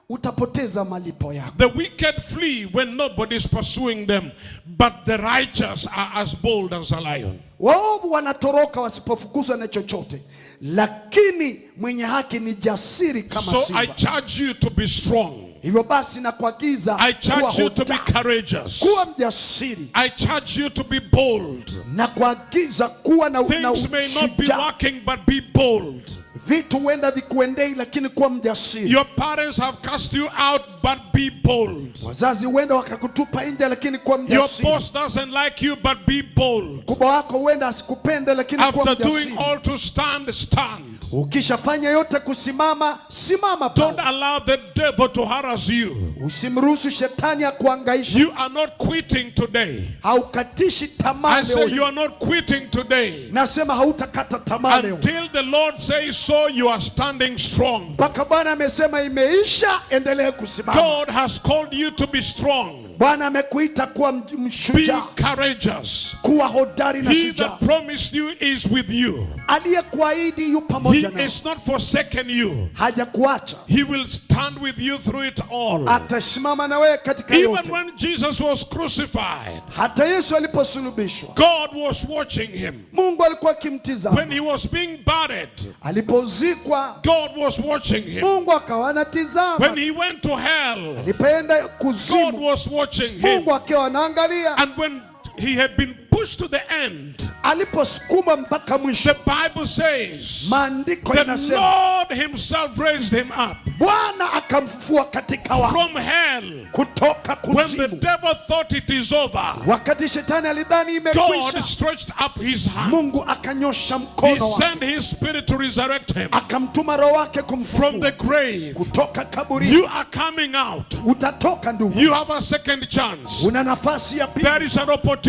S3: utapoteza malipo yako.
S2: The wicked flee when nobody is pursuing them, but the righteous are as bold as a lion.
S3: Waovu wanatoroka wasipofukuzwa na chochote, lakini mwenye haki ni jasiri kama simba.
S2: So I charge you to be strong.
S3: Hivyo basi nakuagiza,
S2: I charge you to be courageous.
S3: Kuwa mjasiri.
S2: I charge you to be bold.
S3: Nakuagiza kuwa na
S2: things may not be working, but be bold.
S3: Vitu huenda vikuendei, lakini kuwa mjasiri.
S2: Your parents have cast you out, but be bold.
S3: Wazazi huenda wakakutupa nje, lakini kuwa mjasiri.
S2: Your boss doesn't like you, but be bold.
S3: Kubwa wako huenda asikupende, lakini kuwa mjasiri.
S2: After doing all to stand, stand.
S3: Ukishafanya yote kusimama, simama.
S2: Don't allow the devil to harass you.
S3: Usimruhusu shetani akuhangaishe.
S2: You are not quitting today.
S3: Haukatishi tamaa.
S2: I say you are not quitting today.
S3: Nasema hautakata tamaa leo.
S2: Until the Lord says so, you are standing strong.
S3: Mpaka Bwana amesema imeisha, endelee kusimama.
S2: God has called you to be strong.
S3: Bwana amekuita kuwa mshujaa.
S2: Be courageous.
S3: Kuwa hodari na shujaa.
S2: He that promised you is with you.
S3: Aliyekuahidi yu pamoja nawe.
S2: He is not forsaken you.
S3: Hajakuacha.
S2: He will stand with you through it all.
S3: Atasimama na wewe katika yote.
S2: Even when Jesus was crucified,
S3: hata Yesu aliposulubishwa,
S2: God was watching him.
S3: Mungu alikuwa akimtazama.
S2: When he was being buried,
S3: alipozikwa,
S2: God was watching him.
S3: Mungu akawa anatazama.
S2: When he went to hell,
S3: alipoenda kuzimu,
S2: God was watching him.
S3: Mungu akiwa anaangalia.
S2: And when he had been pushed to the end,
S3: aliposukuma mpaka mwisho,
S2: the Bible says,
S3: maandiko
S2: the
S3: yanasema,
S2: Lord himself raised him up
S3: Bwana akamfufua katika wafu,
S2: from hell.
S3: kutoka kuzimu.
S2: When the devil thought it is over,
S3: wakati shetani alidhani imekwisha,
S2: God stretched up his hand.
S3: Mungu akanyosha
S2: He
S3: mkono wake,
S2: sent his spirit to resurrect him
S3: akamtuma roho wake kumfufua
S2: from the grave.
S3: kutoka kaburi.
S2: You are coming out.
S3: Utatoka ndugu.
S2: You have a second chance.
S3: Una nafasi ya pili.
S2: There is an opportunity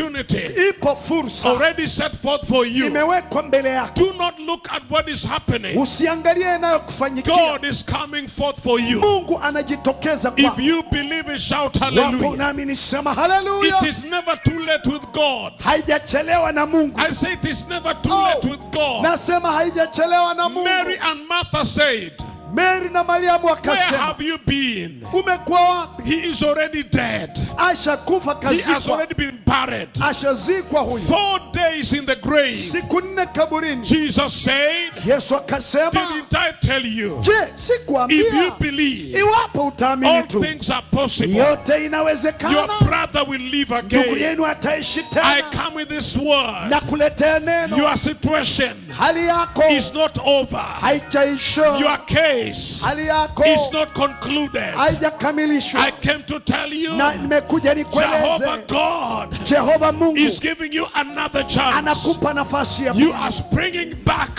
S3: Ipo fursa
S2: already set forth for you.
S3: imewekwa mbele yako.
S2: Do not look at what is happening.
S3: Usiangalie yanayokufanyikia.
S2: God is coming forth for you.
S3: Mungu anajitokeza kwako.
S2: If you believe it, shout
S3: Wapo
S2: hallelujah.
S3: unaamini, sema hallelujah.
S2: It is never too late with God.
S3: Haijachelewa na Mungu.
S2: I say it is never too late with God.
S3: Nasema haijachelewa na Mungu.
S2: Mary and Martha said,
S3: Mary na Mariamu
S2: where
S3: wakasema,
S2: have you been?
S3: umekuwa wapi?
S2: He is already dead.
S3: Ashakufa,
S2: He has
S3: kazikwa.
S2: already been buried.
S3: Ashazikwa huyu.
S2: 4 days in the grave.
S3: Siku 4 kaburini.
S2: Jesus said,
S3: Yesu akasema,
S2: didn't I tell you?
S3: je,
S2: If you
S3: sikuambia?
S2: believe,
S3: Iwapo
S2: all
S3: utaamini tu,
S2: things are possible.
S3: yote
S2: Your
S3: inawezekana.
S2: brother will live
S3: Ndugu
S2: again.
S3: yenu ataishi
S2: I
S3: tena.
S2: come with this word.
S3: Na kuletea neno.
S2: Your situation
S3: Hali yako
S2: is not over.
S3: haijaisha.
S2: Your case
S3: Hali yako
S2: is not concluded.
S3: haijakamilishwa.
S2: I came to tell you,
S3: Na nimekuja
S2: Jehovah
S3: nikueleze,
S2: God
S3: Jehova Mungu
S2: is giving you another chance.
S3: anakupa nafasi ya
S2: You are springing back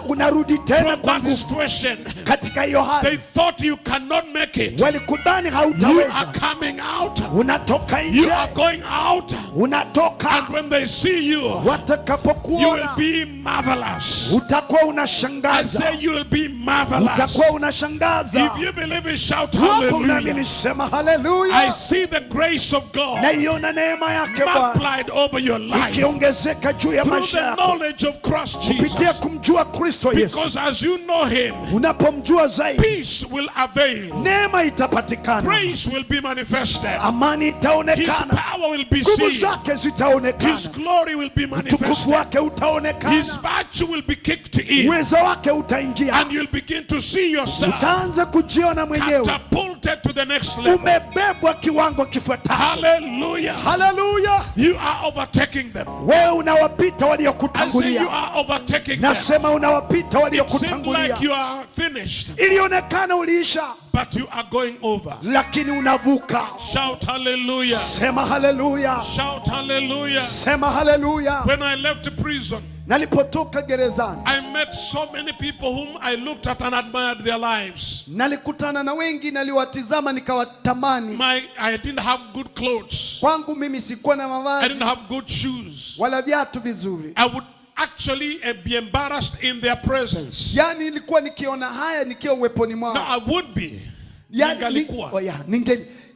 S3: unarudi tena
S2: from
S3: kwa
S2: that
S3: nguvu
S2: situation.
S3: katika hiyo
S2: They
S3: hali.
S2: thought you cannot make it.
S3: Walikudhani
S2: You are
S3: hautaweza.
S2: coming out.
S3: Unatoka
S2: You
S3: nje.
S2: are going out.
S3: Unatoka.
S2: And when they see you, you will
S3: Watakapokuona
S2: be marvelous.
S3: utakuwa
S2: I
S3: unashangaza.
S2: say you will be marvelous.
S3: Utakuwa unashangaza.
S2: If you believe it, shout
S3: Wapo
S2: hallelujah.
S3: unaamini, sema
S2: I
S3: hallelujah.
S2: see the grace of God
S3: Naiona neema yake Bwana
S2: multiplied over your life
S3: ikiongezeka juu ya
S2: through
S3: maisha
S2: the
S3: yako
S2: knowledge of Christ
S3: kupitia
S2: Jesus.
S3: kumjua Kristo Yesu.
S2: Because as you know him,
S3: Unapomjua zaidi,
S2: peace will avail.
S3: neema itapatikana,
S2: Grace will be manifested.
S3: amani
S2: His
S3: itaonekana,
S2: power will be
S3: nguvu
S2: seen.
S3: zake
S2: His
S3: zitaonekana,
S2: glory will be
S3: utukufu
S2: manifested.
S3: wake
S2: His
S3: utaonekana,
S2: virtue will be kicked in.
S3: uwezo wake utaingia,
S2: And you'll begin to see yourself
S3: utaanza kujiona mwenyewe
S2: catapulted to the next level.
S3: umebebwa kiwango kifuatacho.
S2: Hallelujah.
S3: Haleluya!
S2: You are overtaking them.
S3: Wewe unawapita
S2: I say you
S3: waliokutangulia.
S2: are overtaking them.
S3: Nasema unawapita
S2: It seemed
S3: waliokutangulia.
S2: like you are finished,
S3: Ilionekana uliisha,
S2: but you are going over.
S3: lakini unavuka.
S2: Shout hallelujah.
S3: Sema haleluya,
S2: Shout hallelujah.
S3: sema haleluya.
S2: When I left prison,
S3: Nalipotoka gerezani,
S2: I met so many people whom I looked at and admired their lives.
S3: nalikutana na wengi naliwatizama nikawatamani.
S2: I didn't have good clothes.
S3: Kwangu mimi sikuwa na
S2: I
S3: mavazi
S2: didn't have good shoes.
S3: wala viatu vizuri.
S2: I would actually be embarrassed in their presence.
S3: Yani nilikuwa nikiona haya nikiwa uweponi mwao.
S2: No, I would be.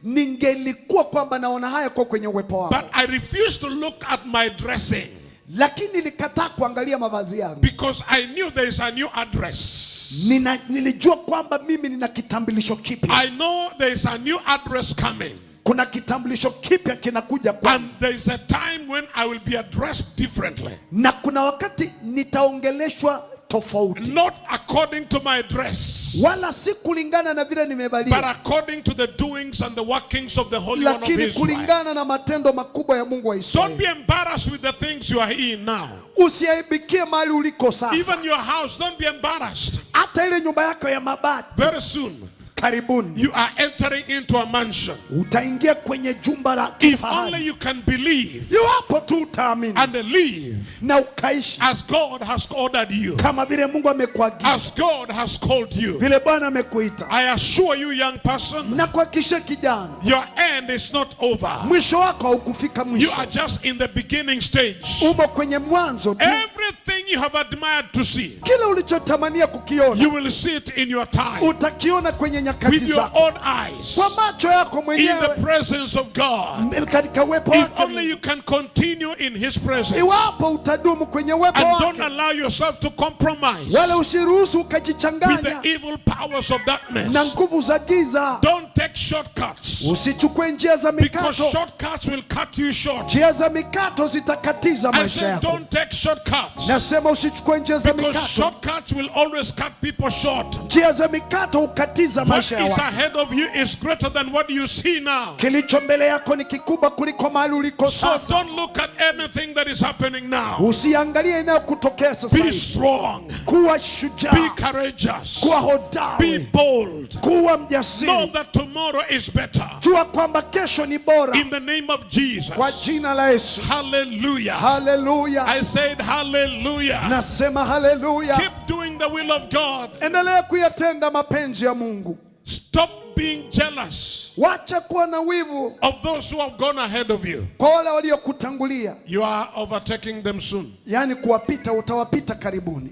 S3: Ningelikuwa kwamba naona haya kwa kwenye uwepo wao.
S2: But I refused to look at my dressing.
S3: Lakini nilikataa kuangalia mavazi yangu.
S2: Because I knew there is a new address.
S3: Nilijua kwamba mimi nina kitambulisho kipya.
S2: I know there is a new address coming.
S3: Kuna kitambulisho kipya kinakuja kwa.
S2: And there is a time when I will be addressed differently.
S3: Na kuna wakati nitaongeleshwa tofauti.
S2: Not according to my dress.
S3: Wala si kulingana na vile nimevalia.
S2: But according to the doings and the workings of the Holy One of Israel.
S3: Lakini kulingana na matendo makubwa ya Mungu wa Israeli.
S2: Don't be embarrassed with the things you are in now.
S3: Usiaibikie mahali uliko sasa.
S2: Even your house, don't be embarrassed.
S3: Hata ile nyumba yako ya mabati.
S2: Very soon.
S3: Karibuni.
S2: You are entering into a mansion.
S3: Utaingia kwenye jumba la
S2: If
S3: kifahari.
S2: only you can believe.
S3: Iwapo tu utaamini.
S2: And live.
S3: Na ukaishi.
S2: As God has ordered you.
S3: Kama vile Mungu amekuagiza.
S2: As God has called you.
S3: Vile Bwana amekuita.
S2: I assure you, young person.
S3: Na kuhakikishia kijana.
S2: Your end is not over.
S3: Mwisho wako haukufika mwisho.
S2: You are just in the beginning stage.
S3: Umo kwenye mwanzo tu.
S2: Everything you have admired to see.
S3: Kila ulichotamania kukiona.
S2: You will see it in your time.
S3: Utakiona kwenye nyakati
S2: with your
S3: zako.
S2: own eyes.
S3: Kwa macho yako mwenyewe.
S2: In the presence of God.
S3: Katika uwepo
S2: If
S3: wake.
S2: only you can continue in His presence.
S3: Iwapo utadumu kwenye uwepo
S2: and
S3: wake.
S2: don't allow yourself to compromise.
S3: Wala usiruhusu
S2: With
S3: ukajichanganya.
S2: the evil powers of darkness.
S3: Na nguvu za giza.
S2: Don't take shortcuts.
S3: Usichukue njia za mikato.
S2: Because shortcuts will cut you short.
S3: Njia za mikato zitakatiza
S2: I
S3: maisha
S2: said
S3: yako.
S2: don't take shortcuts.
S3: Nasema usichukue njia za
S2: Because
S3: mikato.
S2: shortcuts will always cut people short.
S3: Njia za mikato ukatiza
S2: What
S3: maisha ya
S2: is
S3: watu.
S2: ahead of you is greater than what you see now.
S3: Kilicho mbele yako ni kikubwa kuliko mahali uliko
S2: So
S3: sasa.
S2: don't look at anything that is happening now.
S3: Usiangalie inayokutokea sasa
S2: Be
S3: hivi.
S2: strong.
S3: Kuwa shujaa.
S2: Be courageous.
S3: Kuwa
S2: Be
S3: hodari.
S2: bold.
S3: Kuwa
S2: Know
S3: mjasiri.
S2: that tomorrow is better.
S3: Jua kwamba kesho ni bora.
S2: In the name of Jesus.
S3: Kwa jina la Yesu.
S2: Hallelujah.
S3: Haleluya.
S2: I said hallelujah.
S3: Nasema haleluya.
S2: Keep doing the will of God.
S3: Endelea kuyatenda mapenzi ya Mungu.
S2: Stop being jealous
S3: Wacha kuwa na wivu
S2: of those who have gone ahead of you.
S3: kwa wale waliokutangulia.
S2: You are overtaking them soon.
S3: Yaani kuwapita, utawapita karibuni.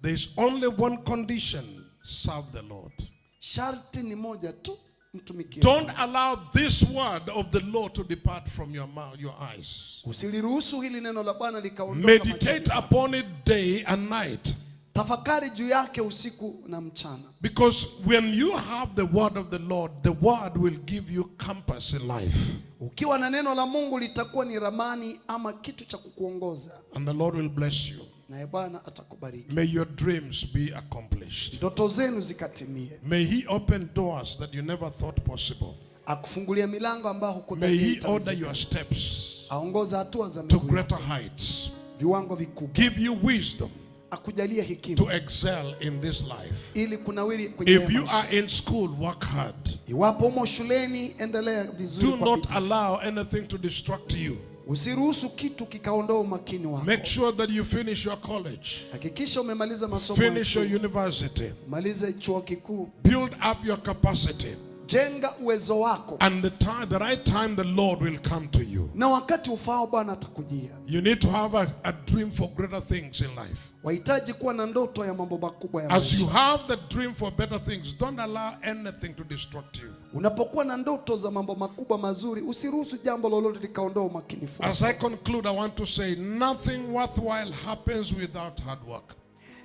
S2: There is only one condition: serve the Lord.
S3: Sharti ni moja tu, mtumikie.
S2: Don't allow this word of the Lord to depart from your mouth, your eyes.
S3: Usiliruhusu hili neno la Bwana likaondoka.
S2: Meditate upon it day and night.
S3: Tafakari juu yake usiku na mchana.
S2: Because when you have the word of the Lord, the word will give you compass in life.
S3: Ukiwa na neno la Mungu litakuwa ni ramani ama kitu cha kukuongoza.
S2: And the Lord will bless you.
S3: Na Bwana atakubariki.
S2: May your dreams be accomplished.
S3: Ndoto zenu zikatimie.
S2: May He open doors that you never thought possible.
S3: Akufungulia milango ambayo
S2: May
S3: hukudhani
S2: He
S3: itawezekana.
S2: order your steps
S3: Aongoza hatua za
S2: to
S3: miguu
S2: greater
S3: yako.
S2: heights.
S3: Viwango vikubwa.
S2: Give you wisdom
S3: Akujalie hekima
S2: to excel in this life.
S3: ili kunawiri kwenye
S2: If you
S3: maisha.
S2: are in school, work hard.
S3: Iwapo umo shuleni, endelea vizuri
S2: Do
S3: kwa
S2: not
S3: bidii.
S2: allow anything to distract you.
S3: Usiruhusu kitu kikaondoa umakini wako.
S2: Make sure that you finish your college.
S3: Hakikisha umemaliza masomo
S2: Finish your
S3: yako.
S2: university.
S3: Maliza chuo kikuu.
S2: Build up your capacity.
S3: Jenga uwezo wako.
S2: And the right time the Lord will come to you.
S3: Na wakati ufao Bwana atakujia.
S2: You need to have a dream for greater things in life.
S3: Wahitaji kuwa na ndoto ya mambo makubwa ya
S2: As
S3: maisha.
S2: you have the dream for better things, don't allow anything to distract you.
S3: Unapokuwa na ndoto za mambo makubwa mazuri, usiruhusu jambo lolote likaondoa umakinifu.
S2: As I conclude, I want to say nothing worthwhile happens without hard work.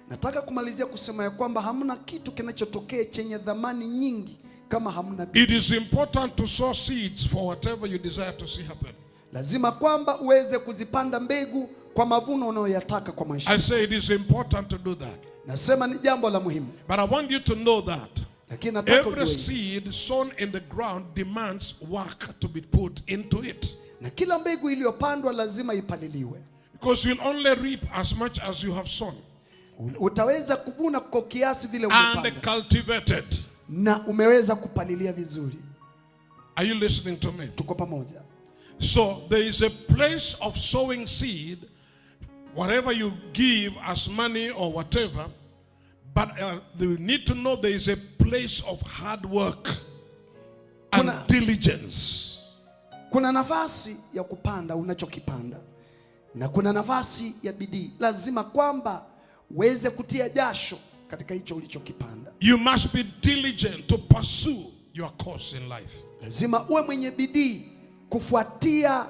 S3: Nataka kumalizia kusema ya kwamba hamna kitu kinachotokea chenye dhamani nyingi kama hamna bidii.
S2: It is important to sow seeds for whatever you desire to see happen.
S3: Lazima kwamba uweze kuzipanda mbegu kwa mavuno unayoyataka kwa maisha.
S2: I say it is important to do that.
S3: Nasema ni jambo la muhimu.
S2: But I want you to know that
S3: Lakini nataka
S2: every
S3: ujue,
S2: seed sown in the ground demands work to be put into it.
S3: na kila mbegu iliyopandwa lazima ipaliliwe.
S2: Because you'll only reap as much as you have sown
S3: Utaweza kuvuna kwa kiasi vile
S2: and
S3: umepanda
S2: cultivated.
S3: na umeweza kupalilia vizuri.
S2: Are you listening to me?
S3: Tuko pamoja.
S2: So there is a place of sowing seed whatever you give as money or whatever, but you need to know there is a place of hard work and diligence.
S3: Kuna nafasi ya kupanda unachokipanda na kuna nafasi ya bidii. Lazima kwamba uweze kutia jasho katika hicho ulichokipanda.
S2: You must be diligent to pursue your course in life.
S3: Lazima uwe mwenye bidii kufuatia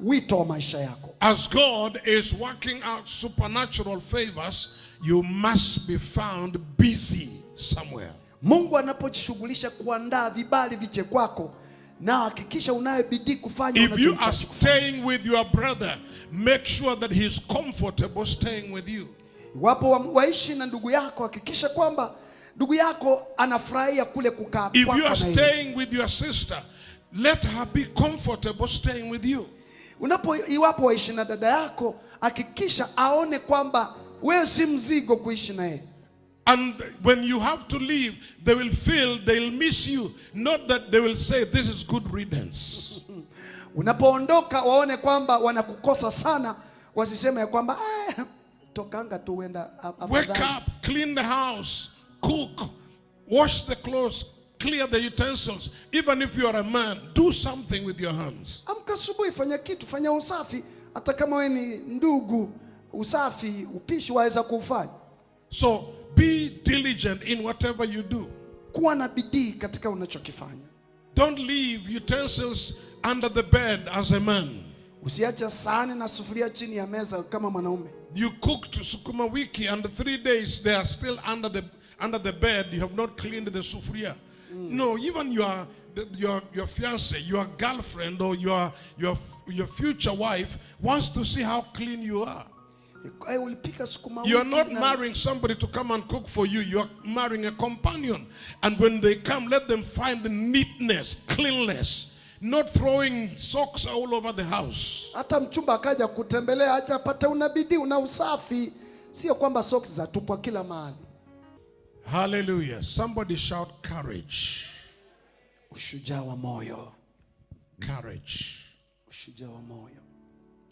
S3: wito wa maisha yako.
S2: As God is working out supernatural favors, you must be found busy somewhere.
S3: Mungu anapojishughulisha kuandaa vibali viche kwako, na hakikisha unayo bidii kufanya.
S2: If you are staying with your brother, make sure that he is comfortable staying with you.
S3: Iwapo waishi na ndugu yako, hakikisha kwamba ndugu yako anafurahia kule kukaa kwako.
S2: If you are staying with your sister, let her be comfortable staying with you.
S3: Iwapo waishi na dada yako, hakikisha aone kwamba wewe si mzigo kuishi na yeye.
S2: And when you have to leave, they will feel they'll miss you. Not that they will say this is good riddance.
S3: Unapoondoka waone kwamba wanakukosa sana, wasiseme ya kwamba tokanga tu wenda.
S2: Wake up, clean the house, cook, wash the clothes, clear the utensils. Even if you are a man, do something with your hands.
S3: Amka asubuhi, fanya kitu, fanya usafi. Hata kama wewe ni ndugu, usafi, upishi waweza kufanya.
S2: So be diligent in whatever you do.
S3: Kuwa na bidii katika unachokifanya.
S2: Don't leave utensils under the bed as a man.
S3: Usiache sahani na sufuria chini ya meza kama mwanaume.
S2: You cooked sukuma wiki and 3 days they are still under the bed. You have not cleaned the sufuria. No, even your fiance, your girlfriend, or your future wife wants to see how clean you are. You are not marrying somebody to come and cook for you. You are marrying a companion. And when they come, let them find the neatness, cleanliness, not throwing socks all over the house.
S3: Hata mchumba akaja kutembelea, acha pata una bidii, una usafi, sio kwamba socks zatupwa kila mahali.
S2: Hallelujah. Somebody shout courage.
S3: Ushujaa wa moyo.
S2: Courage.
S3: Ushujaa wa moyo.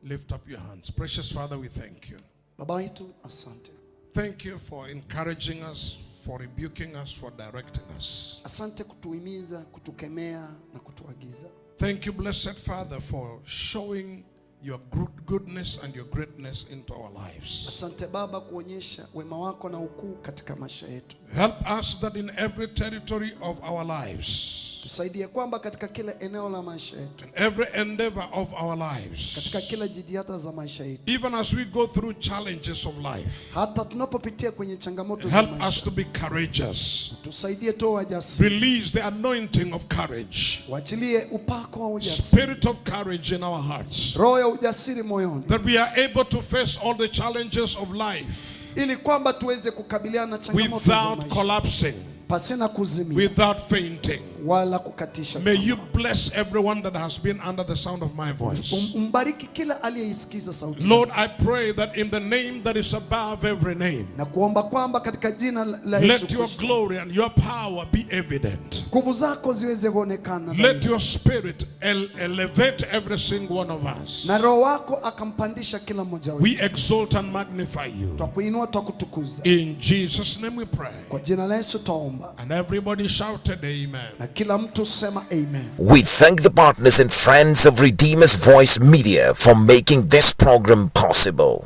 S2: Lift up your hands. Precious Father, we thank you.
S3: Baba yetu, asante.
S2: Thank you for encouraging us, for rebuking us, for directing us.
S3: Asante kutuhimiza, kutukemea na kutuagiza.
S2: Thank you, blessed Father, for showing your goodness and your greatness into our lives.
S3: Asante Baba kuonyesha wema wako na ukuu katika maisha yetu.
S2: Help us that in every territory of our lives,
S3: tusaidie kwamba katika kila eneo la maisha yetu,
S2: in every endeavor of our lives,
S3: katika kila jitihada za maisha yetu,
S2: even as we go through challenges of life,
S3: hata tunapopitia kwenye changamoto za maisha,
S2: help us to be courageous.
S3: Tusaidie tu wajasiri.
S2: Release the anointing of courage.
S3: Wachilie upako wa ujasiri.
S2: Spirit of courage in our hearts.
S3: Roho ya ujasiri moyoni.
S2: That we are able to face all the challenges of life.
S3: Ili kwamba tuweze kukabiliana na changamoto za maisha.
S2: Without collapsing.
S3: Pasina kuzimia.
S2: Without fainting.
S3: Wala kukatisha tamaa.
S2: May you bless everyone that has been under the sound of my voice.
S3: Umbariki kila aliyeisikiza sauti.
S2: Lord, I pray that in the name that is above every name,
S3: na kuomba kwamba katika jina la Yesu
S2: let your glory and your power be evident.
S3: Nguvu zako ziweze kuonekana.
S2: Let your spirit elevate every single one of us.
S3: Na roho wako akampandisha kila mmoja wetu.
S2: We exalt and magnify you.
S3: Twakuinua, twakutukuza.
S2: In Jesus' name we pray.
S3: Kwa jina la Yesu twaomba.
S2: And everybody shouted amen.
S3: Na kila mtu sema amen.
S1: We thank the partners and friends of Redeemer's Voice Media for making this program possible.